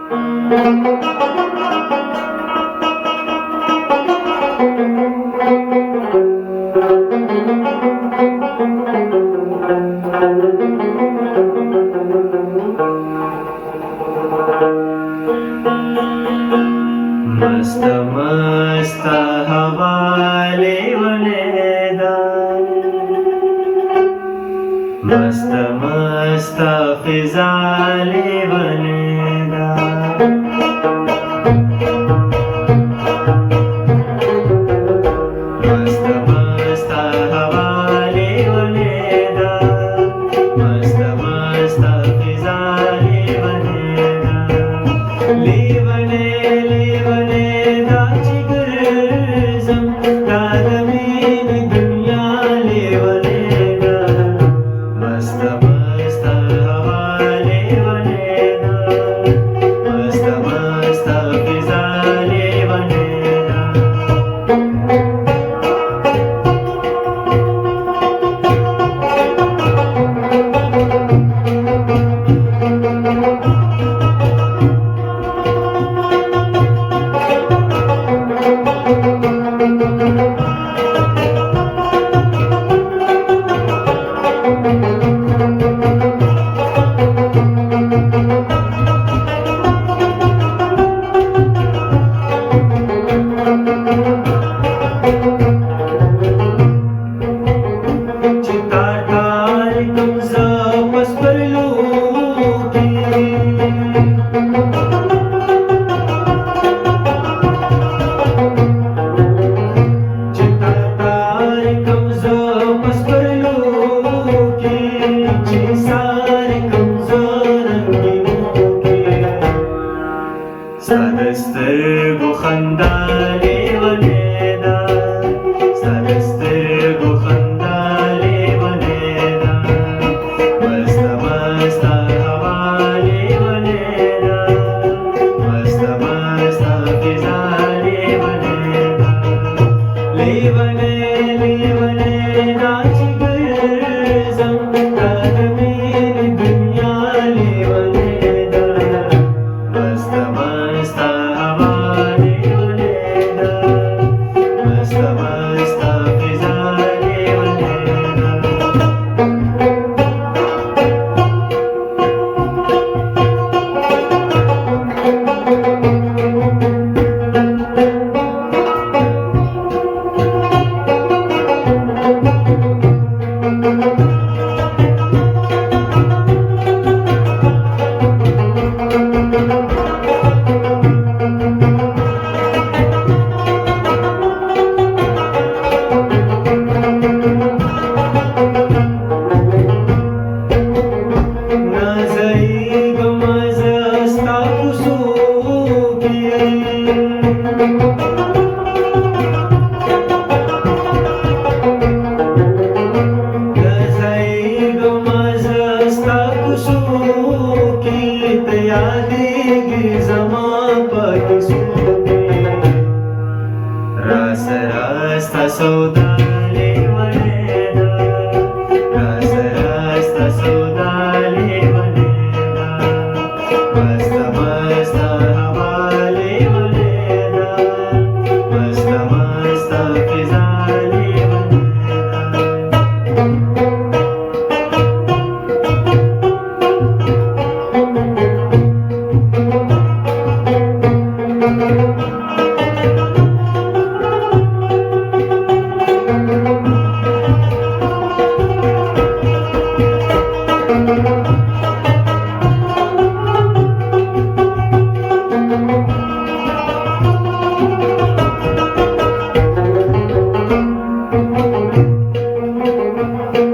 मस्त मस्त हवाले वनेदार, मस्त मस्त फिजाले वनेदार, मस्त मस्त हवाले वनेदार, मस्त मस्त फिजाले वनेदार, लेवने लेवने दाची गुरजम कादमीन दुनिया लेवने दा, मस्त मस्त हवा लेवने दा, मस्त मस्त फिजा लेवने दा. Sadastar bu khanda levaneda, sadastar bu khanda levaneda, masta masta hava levaneda, masta masta fiza levaneda, levane levane nachi gurzam kadmin dunya levaneda, masta masta hava levaneda, masta masta fiza levaneda. Rasta sauda levaneda, rasta sauda levaneda, masta masta hava levaneda, masta masta fiza levaneda.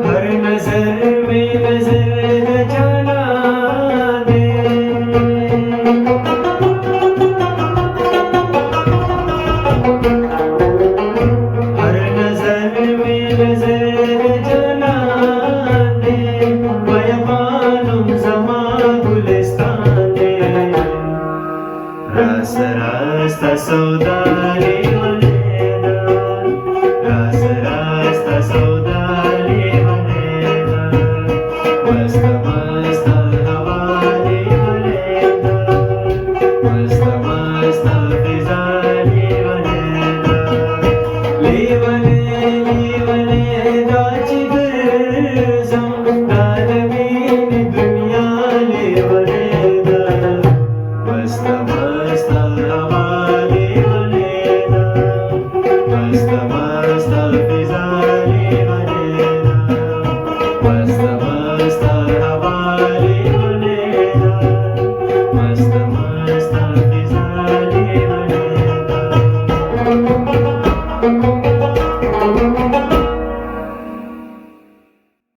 हर नजर में नजर जाना दे, हर नजर में नजर जाना दे, बयानुम जमा गुलिस्तान दे, रास्ता सौदा